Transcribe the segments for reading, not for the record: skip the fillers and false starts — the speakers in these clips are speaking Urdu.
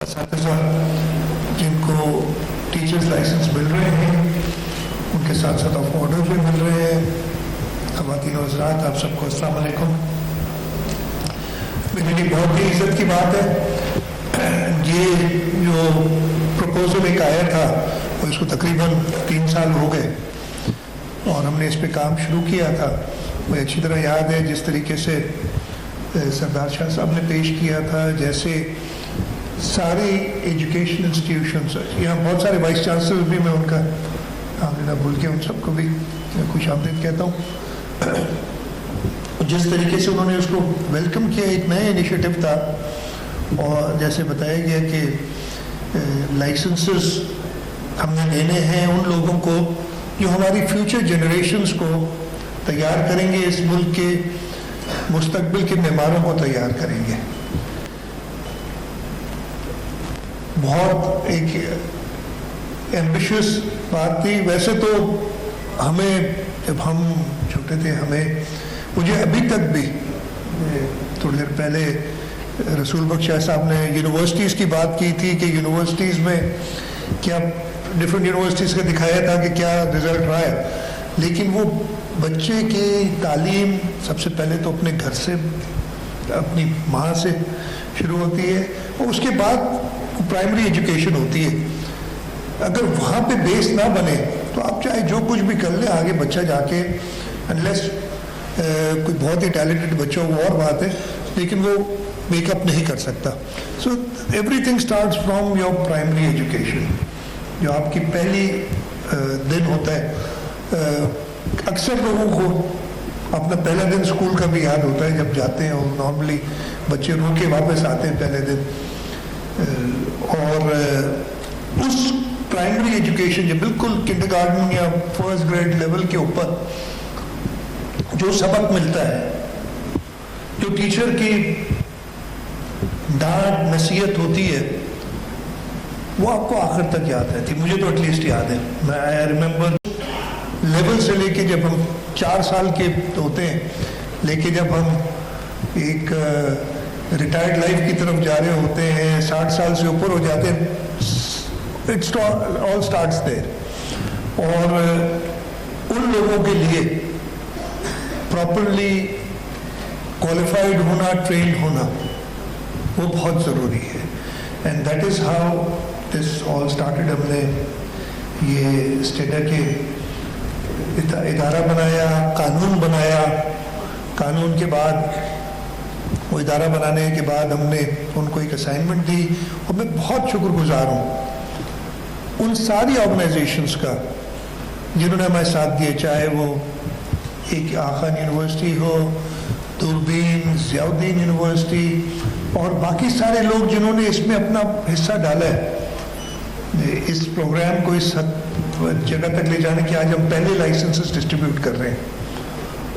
اساتذہ جن کو ٹیچرز لائسنس مل رہے ہیں ان کے ساتھ ساتھ آف آرڈر بھی مل رہے ہیں. خواتین و حضرات آپ سب کو السلام علیکم. میرے لیے بہت ہی عزت کی بات ہے. یہ جو پروپوزل ایک آیا تھا وہ اس کو تقریباً 3 سال ہو گئے اور ہم نے اس پہ کام شروع کیا تھا. مجھے اچھی طرح یاد ہے جس طریقے سے سردار شاہ صاحب نے پیش کیا تھا, جیسے ساری ایجوکیشن انسٹیٹیوشنس, یہاں بہت سارے وائس چانسلر بھی, میں ان کا نام لینا بھول کے ان سب کو بھی خوش آمدید کہتا ہوں. جس طریقے سے انہوں نے اس کو ویلکم کیا, ایک نیا انیشیٹو تھا اور جیسے بتایا گیا کہ لائسنسز ہم نے لینے ہیں ان لوگوں کو جو ہماری فیوچر جنریشنز کو تیار کریں گے, اس ملک کے مستقبل کے معماروں کو تیار کریں گے. بہت ایک ایمبیشیس بات تھی. ویسے تو ہمیں جب ہم چھوٹے تھے مجھے ابھی تک بھی, تھوڑی دیر پہلے رسول بخش شاہ صاحب نے یونیورسٹیز کی بات کی تھی کہ یونیورسٹیز میں کیا ڈفرینٹ یونیورسٹیز کا دکھایا تھا کہ کیا رزلٹ رہا ہے, لیکن وہ بچے کی تعلیم سب سے پہلے تو اپنے گھر سے, اپنی ماں سے شروع ہوتی ہے اور اس کے بعد پرائمری ایجوکیشن ہوتی ہے. اگر وہاں پہ بیس نہ بنے تو آپ چاہے جو کچھ بھی کر لیں, آگے بچہ جا کے انلیس کوئی بہت ہی ٹیلنٹڈ بچہ وہ اور بات ہے, لیکن وہ میک اپ نہیں کر سکتا. So every thing starts from your primary education, جو آپ کی پہلی دن ہوتا ہے. اکثر لوگوں کو اپنا پہلا دن اسکول کا بھی یاد ہوتا ہے جب جاتے ہیں, اور نارملی بچے رو کے واپس آتے ہیں پہلے دن. اور اس پرائمری ایجوکیشن جو بالکل کنڈر گارڈن یا فرسٹ گریڈ لیول کے اوپر جو سبق ملتا ہے, جو ٹیچر کی ڈانٹ نصیحت ہوتی ہے, وہ آپ کو آخر تک یاد رہتی. مجھے تو ایٹ لیسٹ یاد ہے. میں آئی ریممبر لیول سے لے کے جب ہم 4 سال کے ہوتے ہیں, لے کے جب ہم ایک ریٹائرڈ لائف کی طرف جا رہے ہوتے ہیں, 60 سال سے اوپر ہو جاتے ہیں, اٹس آل اسٹارٹس دیر. اور ان لوگوں کے لیے پراپرلی کوالیفائڈ ہونا, ٹرینڈ ہونا, وہ بہت ضروری ہے. And that is how this all started. ہم نے یہ اسٹیڈا کے ادارہ بنایا, قانون بنایا. قانون کے بعد وہ ادارہ بنانے کے بعد ہم نے ان کو ایک اسائنمنٹ دی, اور میں بہت شکر گزار ہوں ان ساری آرگنائزیشنز کا جنہوں نے ہمارے ساتھ دیے, چاہے وہ ایک آخان یونیورسٹی ہو, دوربین, ضیاء الدین یونیورسٹی, اور باقی سارے لوگ جنہوں نے اس میں اپنا حصہ ڈالا ہے اس پروگرام کو اس جگہ تک لے جانے کے. آج ہم پہلے لائسنسز ڈسٹریبیوٹ کر رہے ہیں,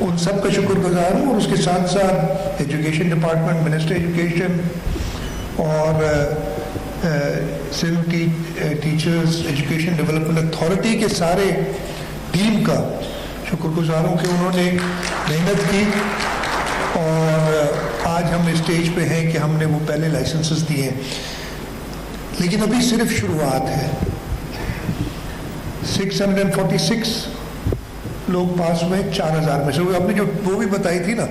ان سب کا شکر گزار ہوں. اور اس کے ساتھ ساتھ ایجوکیشن ڈپارٹمنٹ, منسٹر ایجوکیشن اور Sindh teachers education development authority کے سارے ٹیم کا شکر گزار ہوں کہ انہوں نے محنت کی اور آج ہم اسٹیج پہ ہیں کہ ہم نے وہ پہلے لائسنسز دیے ہیں. لیکن ابھی صرف شروعات ہے. 646 لوگ پاس ہوئے 4000 میں سے. آپ نے جو وہ بھی بتائی تھی نا,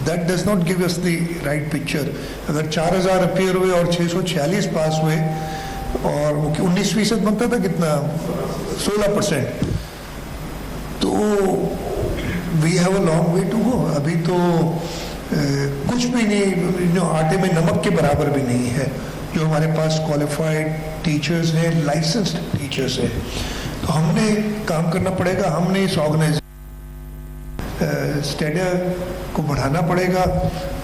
that does not give us the right picture. اگر 4000 اپیئر ہوئے اور 646 پاس ہوئے, اور وہ 19% بنتا تھا کتنا, 16%, تو we have a long way to go. ابھی تو کچھ بھی نہیں, جو آٹے میں نمک کے برابر بھی نہیں ہے جو ہمارے پاس کوالیفائڈ ٹیچرز ہیں, لائسنسڈ ٹیچرز ہیں. تو ہم نے کام کرنا پڑے گا. ہم نے اس آرگنائزیشن اسٹیڈا کو بڑھانا پڑے گا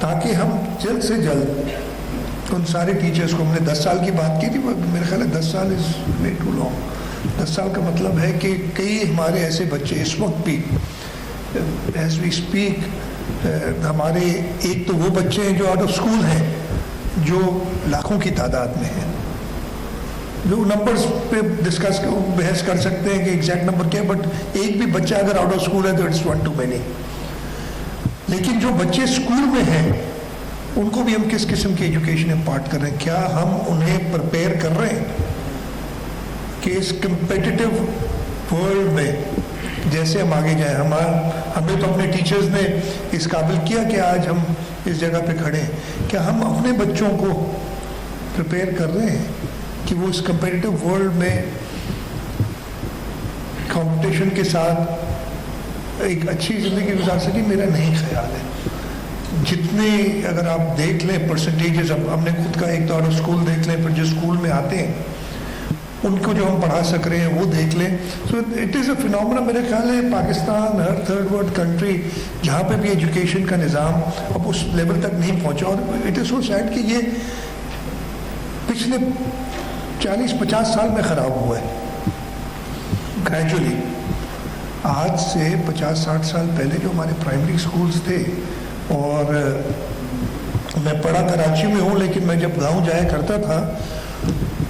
تاکہ ہم جلد سے جلد ان سارے ٹیچرز کو, ہم نے 10 سال کی بات کی تھی, میرے خیال ہے 10 سال از وے ٹو لانگ. 10 سال کا مطلب ہے کہ کئی ہمارے ایسے بچے اس وقت بھی ایز وی اسپیک, ہمارے ایک تو وہ بچے ہیں جو آؤٹ آف اسکول ہیں, جو لاکھوں کی تعداد میں ہیں, جو نمبرز پہ ڈسکس بحث کر سکتے ہیں کہ ایگزیکٹ نمبر کیا ہے, بٹ ایک بھی بچہ اگر آؤٹ آف اسکول ہے تو اٹس 1 too many. لیکن جو بچے اسکول میں ہیں ان کو بھی ہم کس قسم کی ایجوکیشن امپارٹ کر رہے ہیں؟ کیا ہم انہیں پریپیئر کر رہے ہیں کہ اس کمپیٹیٹو ورلڈ میں جیسے ہم آگے جائیں؟ ہمیں تو اپنے ٹیچرز نے اس قابل کیا کہ آج ہم اس جگہ پہ کھڑے ہیں. کیا ہم اپنے بچوں کو پریپیئر کر رہے ہیں کہ وہ اس کمپیٹیٹو ورلڈ میں کمپٹیشن کے ساتھ ایک اچھی زندگی گزار سکیں؟ میرا نہیں خیال ہے. جتنے اگر آپ دیکھ لیں پرسنٹیجز، اب ہم نے خود کا ایک تو آؤٹ آف اسکول دیکھ لیں، پھر جو اسکول میں آتے ہیں ان کو جو ہم پڑھا سک رہے ہیں وہ دیکھ لیں. So it is a phenomena. میرے خیال ہے پاکستان ہر تھرڈ ورلڈ کنٹری جہاں پہ بھی ایجوکیشن کا نظام اب اس لیول تک نہیں پہنچا، اور اٹ از سو سیڈ کہ یہ پچھلے 40-50 سال میں خراب ہوا ہے گریجولی. آج سے 50-60 سال پہلے جو ہمارے پرائمری اسکولس تھے، اور میں پڑھا کراچی میں ہوں لیکن میں جب گاؤں جایا کرتا تھا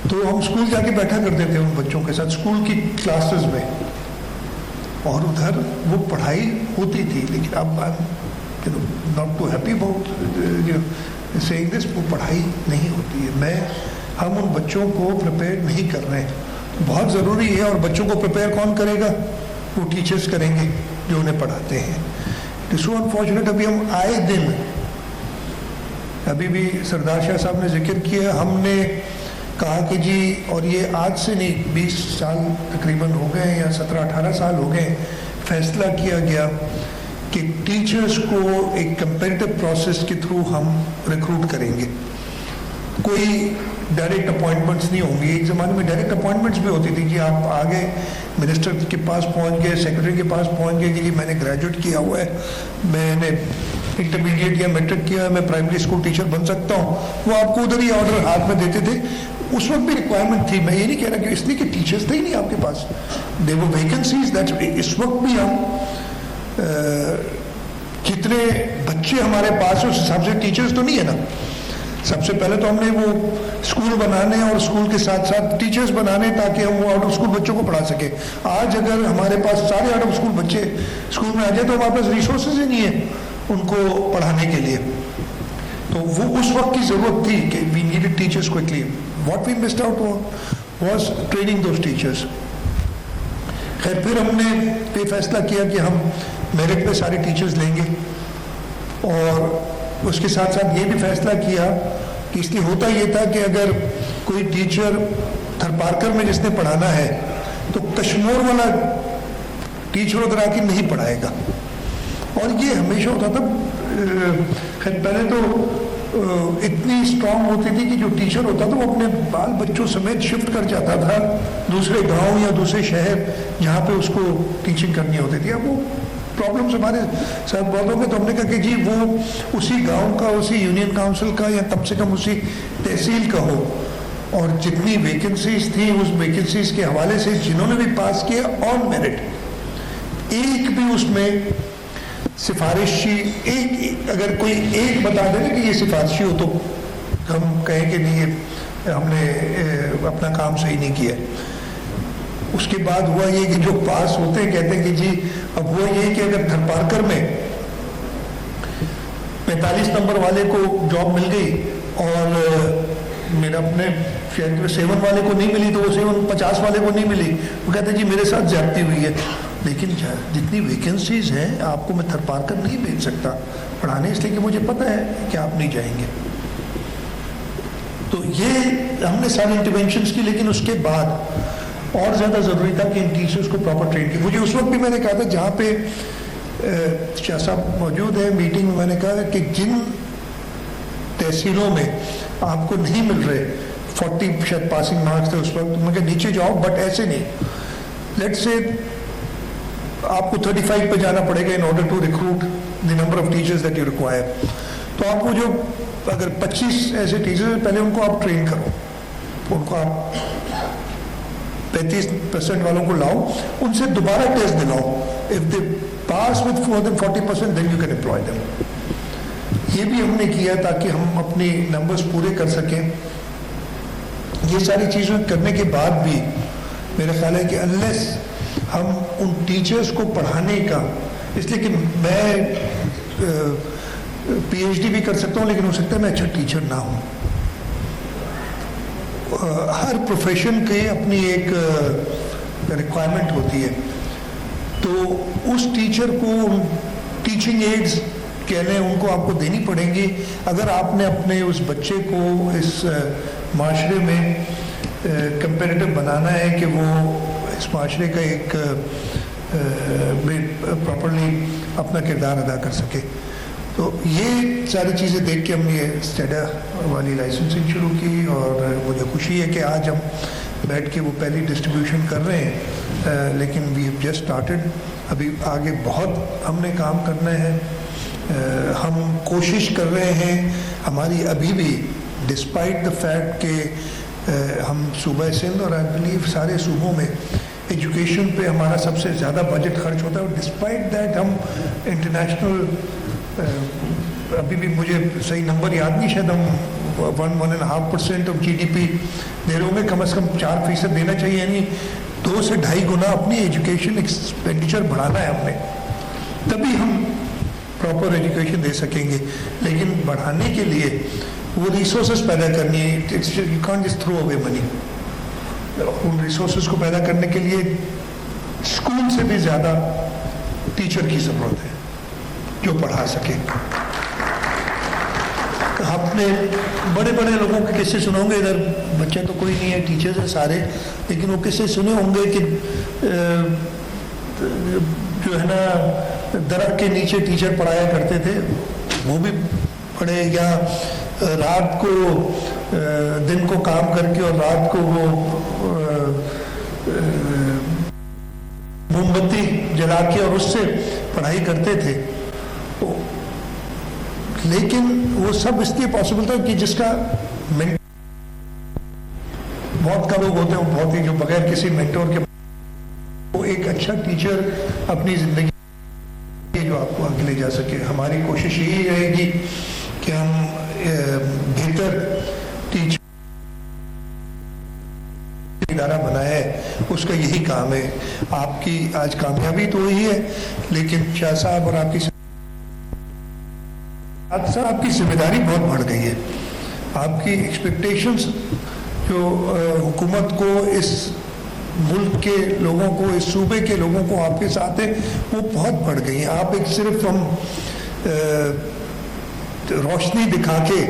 تو ہم اسکول جا کے بیٹھا کرتے تھے ان بچوں کے ساتھ اسکول کی کلاسز میں، اور ادھر وہ پڑھائی ہوتی تھی. لیکن اب not too happy about seeing this, وہ پڑھائی نہیں ہوتی ہے. ہم ان بچوں کو پریپیئر نہیں کر رہے ہیں. بہت ضروری ہے. اور بچوں کو پریپیئر کون کرے گا؟ وہ ٹیچرز کریں گے جو انہیں پڑھاتے ہیں. سو انفارچونیٹ ابھی ہم آئے دن، ابھی بھی سردار شاہ صاحب نے ذکر کیا، ہم نے کہا کہ جی، اور یہ آج سے نہیں 20 سال تقریباً ہو گئے یا 17-18 سال ہو گئے، فیصلہ کیا گیا کہ ٹیچرز کو ایک کمپیٹیٹو پروسیس کے تھرو ہم ریکروٹ کریں گے. کوئی ڈائریکٹ اپوائنٹمنٹس نہیں ہوں گی. ایک زمانے میں ڈائریکٹ اپوائنٹمنٹس بھی ہوتی تھی. جی آپ آگے منسٹر کے پاس پہنچ گئے، سیکرٹری کے پاس پہنچ گئے کہ جی میں نے گریجویٹ کیا ہوا ہے، میں نے انٹرمیڈیٹ یا میٹرک کیا ہے، میں پرائمری اسکول ٹیچر بن سکتا ہوں. وہ آپ کو ادھر ہی آرڈر ہاتھ میں دیتے تھے. اس وقت بھی ریکوائرمنٹ تھی. میں یہ نہیں کہہ رہا کہ اس لیے کہ ٹیچرس تھے ہی نہیں آپ کے پاس، دے ور ویکنسیز. اس وقت بھی ہم جتنے بچے ہمارے پاس اس حساب سے ٹیچرس تو نہیں ہے نا. سب سے پہلے تو ہم نے وہ اسکول بنانے اور اسکول کے ساتھ ساتھ ٹیچرز بنانے تاکہ ہم وہ آؤٹ آف اسکول بچوں کو پڑھا سکیں. آج اگر ہمارے پاس سارے آؤٹ آف اسکول بچے اسکول میں آ جائیں تو ہمارے پاس ریسورسز ہی نہیں ہیں ان کو پڑھانے کے لیے. تو وہ اس وقت کی ضرورت تھی کہ we needed teachers quickly. What we missed out was training those teachers. خیر پھر ہم نے یہ فیصلہ کیا کہ ہم میرٹ پہ سارے ٹیچرز لیں گے، اور اس کے ساتھ ساتھ یہ بھی فیصلہ کیا کہ اس لیے ہوتا یہ تھا کہ اگر کوئی ٹیچر تھرپارکر میں جس نے پڑھانا ہے تو کشمور والا ٹیچر ادھر آ کے نہیں پڑھائے گا. اور یہ ہمیشہ ہوتا تھا. خیر پہلے تو اتنی اسٹرانگ ہوتی تھی کہ جو ٹیچر ہوتا تھا وہ اپنے بال بچوں سمیت شفٹ کر جاتا تھا دوسرے گاؤں یا دوسرے شہر جہاں پہ اس کو ٹیچنگ کرنی ہوتی تھی. اب وہ پرابلمس ہمارے ساتھ بہت ہو گئے تو ہم نے کہا کہ جی وہ اسی گاؤں کا، اسی یونین کاؤنسل کا، یا کم سے کم اسی تحصیل کا ہو، اور جتنی ویکنسیز تھیں اس ویکنسیز کے حوالے سے جنہوں نے بھی پاس کیا آن میرٹ، ایک بھی اس میں سفارشی ایک اگر کوئی ایک بتا دے نا کہ یہ سفارشی ہو تو ہم کہیں کہ نہیں ہم نے اپنا کام صحیح نہیں کیا. اس کے بعد ہوا یہ کہ جو پاس ہوتے ہیں کہتے ہیں کہ جی اب ہوا یہ کہ اگر تھرپارکر میں 45 نمبر والے کو جاب مل گئی اور میرا اپنے شہر 7 والے کو نہیں ملی تو وہ 50 والے کو نہیں ملی، وہ کہتے ہیں جی میرے ساتھ زیادتی ہوئی ہے. لیکن جتنی ویکنسیز ہیں آپ کو میں تھرپارکر نہیں بھیج سکتا پڑھانے، اس لیے کہ مجھے پتہ ہے کہ آپ نہیں جائیں گے. تو یہ ہم نے ساری انٹرونشنس کی. لیکن اس کے بعد اور زیادہ ضروری تھا کہ ان ٹیچرس کو پراپر ٹرین کی. مجھے اس وقت بھی میں نے کہا تھا جہاں پہ شاہ صاحب موجود ہیں میٹنگ میں، میں نے کہا کہ جن تحصیلوں میں آپ کو نہیں مل رہے 40 شاید پاسنگ مارکس تھے اس وقت، میں کہ نیچے جاؤ، بٹ ایسے نہیں. لیٹ سے آپ کو 35 پہ جانا پڑے گا in order to recruit the number of teachers that you require. تو آپ کو جو اگر 25 ایسے ٹیچرز پہلے ان کو آپ ٹرین کرو، ان کو آپ 35% والوں کو لاؤ، ان سے دوبارہ ٹیسٹ دلاؤ. If they pass with more than 40% then you can employ them. یہ بھی ہم نے کیا تاکہ ہم اپنے نمبرز پورے کر سکیں. یہ ساری چیزیں کرنے کے بعد بھی میرا خیال ہے کہ unless ہم ان ٹیچرز کو پڑھانے کا، اس لیے کہ میں PhD بھی کر سکتا ہوں لیکن ہو سکتا ہے میں اچھا ٹیچر نہ ہوں. ہر پروفیشن کے اپنی ایک ریکوائرمنٹ ہوتی ہے. تو اس ٹیچر کو ٹیچنگ ایڈز کہہ لیں ان کو آپ کو دینی پڑیں گی اگر آپ نے اپنے اس بچے کو اس معاشرے میں کمپیریٹو بنانا ہے کہ وہ اس معاشرے کا ایک پراپرلی اپنا کردار ادا کر سکے. تو یہ ساری چیزیں دیکھ کے ہم نے یہ اسٹیڈا والی لائسنسنگ شروع کی اور مجھے خوشی ہے کہ آج ہم بیٹھ کے وہ پہلی ڈسٹریبیوشن کر رہے ہیں لیکن وی ہیو جسٹ اسٹارٹڈ. ابھی آگے بہت ہم نے کام کرنا ہے. ہم کوشش کر رہے ہیں ہماری ابھی بھی ڈسپائٹ دا فیکٹ کہ ہم صوبہ سندھ اور آئی بلیو سارے صوبوں میں ایجوکیشن پہ ہمارا سب سے زیادہ بجٹ خرچ ہوتا ہے اور ڈسپائٹ دیٹ ہم انٹرنیشنل ابھی بھی مجھے صحیح نمبر یاد نہیں شاید ہم 1.5% آف GDP دے رہے ہوں گے. کم از کم 4% دینا چاہیے یعنی 2 سے 2.5 گنا اپنی ایجوکیشن ایکسپینڈیچر بڑھانا ہے ہم نے تبھی ہم پراپر ایجوکیشن دے سکیں گے. لیکن بڑھانے کے لیے وہ ریسورسز پیدا کرنی ہے. You can't just through away money. In resources کو پیدا کرنے کے لیے اسکول سے بھی زیادہ ٹیچر کی ضرورت ہے جو پڑھا سکے. آپ نے بڑے بڑے لوگوں کے قصے سنے ہوں گے. ادھر بچے تو کوئی نہیں ہے ٹیچرز ہیں سارے لیکن وہ قصے سنے ہوں گے کہ جو ہے نا درخت کے نیچے ٹیچر پڑھایا کرتے تھے وہ بھی پڑھے یا رات کو دن کو کام کر کے اور رات کو وہ موم بتی جلا کے اور اس سے پڑھائی کرتے تھے. لیکن وہ سب اس لیے پاسبل تھا کہ جس کا بہت کم لوگ ہوتے ہیں بہت ہی جو بغیر کسی مینٹور کے وہ ایک اچھا ٹیچر اپنی زندگی جو آپ کو آگے لے جا سکے. ہماری کوشش یہی رہے گی کہ ہم بہتر ٹیچر ادارہ بنایا ہے. اس کا یہی کام ہے. آپ کی آج کامیابی تو وہی ہے لیکن شاہ صاحب اور آپ کی ذمہ داری بہت بڑھ گئی ہے. آپ کی ایکسپیکٹیشنز جو حکومت کو اس ملک کے لوگوں کو اس صوبے کے لوگوں کو آپ کے ساتھ ہیں وہ بہت بڑھ گئی ہیں. آپ ایک صرف ہم روشنی دکھا کے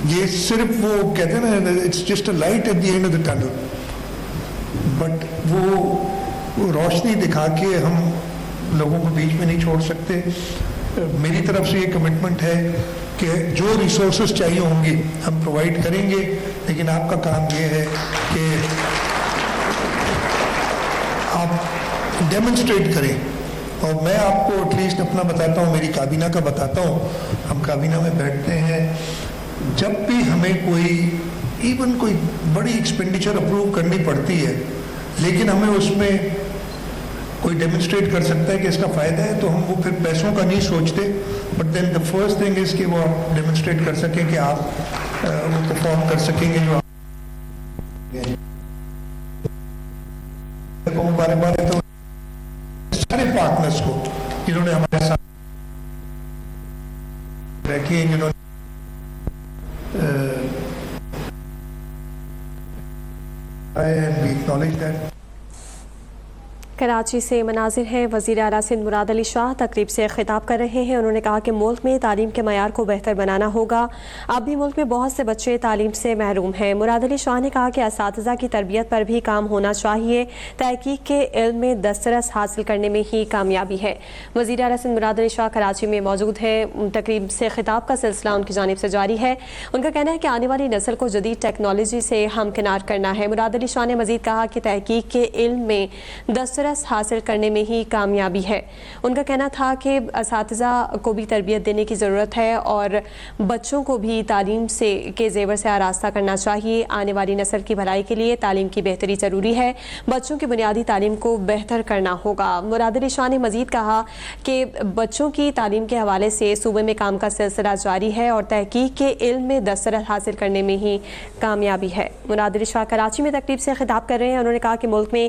یہ صرف وہ کہتے ہیں نا it's just a light at the end of the tunnel but وہ روشنی دکھا کے ہم لوگوں کو بیچ میں نہیں چھوڑ سکتے. میری طرف سے یہ کمٹمنٹ ہے کہ جو ریسورسز چاہیے ہوں گے ہم پرووائڈ کریں گے لیکن آپ کا کام یہ ہے کہ آپ ڈیمونسٹریٹ کریں. اور میں آپ کو ایٹ لیسٹ اپنا بتاتا ہوں میری کابینہ کا بتاتا ہوں. ہم کابینہ میں بیٹھتے ہیں جب بھی ہمیں کوئی ایون کوئی بڑی ایکسپینڈیچر اپروو کرنی پڑتی ہے لیکن ہمیں اس میں کوئی ڈیمونسٹریٹ کر سکتا ہے کہ اس کا فائدہ ہے تو ہم وہ پھر پیسوں کا نہیں سوچتے but then the first thing is کہ وہ آپ ڈیمونسٹریٹ کر سکیں کہ آپ وہ پرفارم کر سکیں گے. جو بارے بارے تو سارے پارٹنرز کو جنہوں نے ہمارے ساتھ رکھے جنہوں نے کراچی سے مناظر ہیں. وزیر اعلیٰ سندھ مراد علی شاہ تقریب سے خطاب کر رہے ہیں. انہوں نے کہا کہ ملک میں تعلیم کے معیار کو بہتر بنانا ہوگا. اب بھی ملک میں بہت سے بچے تعلیم سے محروم ہیں. مراد علی شاہ نے کہا کہ اساتذہ کی تربیت پر بھی کام ہونا چاہیے. تحقیق کے علم میں دسترس حاصل کرنے میں ہی کامیابی ہے. وزیر اعلیٰ سندھ مراد علی شاہ کراچی میں موجود ہیں. تقریب سے خطاب کا سلسلہ ان کی جانب سے جاری ہے. ان کا کہنا ہے کہ آنے والی نسل کو جدید ٹیکنالوجی سے ہمکنار کرنا ہے. مراد علی شاہ نے مزید کہا کہ تحقیق کے علم میں دسترس حاصل کرنے میں ہی کامیابی ہے. ان کا کہنا تھا کہ اساتذہ کو بھی تربیت دینے کی ضرورت ہے اور بچوں کو بھی تعلیم سے کے زیور سے آراستہ کرنا چاہیے. آنے والی نسل کی بھلائی کے لیے تعلیم کی بہتری ضروری ہے. بچوں کی بنیادی تعلیم کو بہتر کرنا ہوگا. مراد علی شاہ نے مزید کہا کہ بچوں کی تعلیم کے حوالے سے صوبے میں کام کا سلسلہ جاری ہے اور تحقیق کے علم میں دسترس حاصل کرنے میں ہی کامیابی ہے. مراد علی شاہ کراچی میں تقریب سے خطاب کر رہے ہیں. انہوں نے کہا کہ ملک میں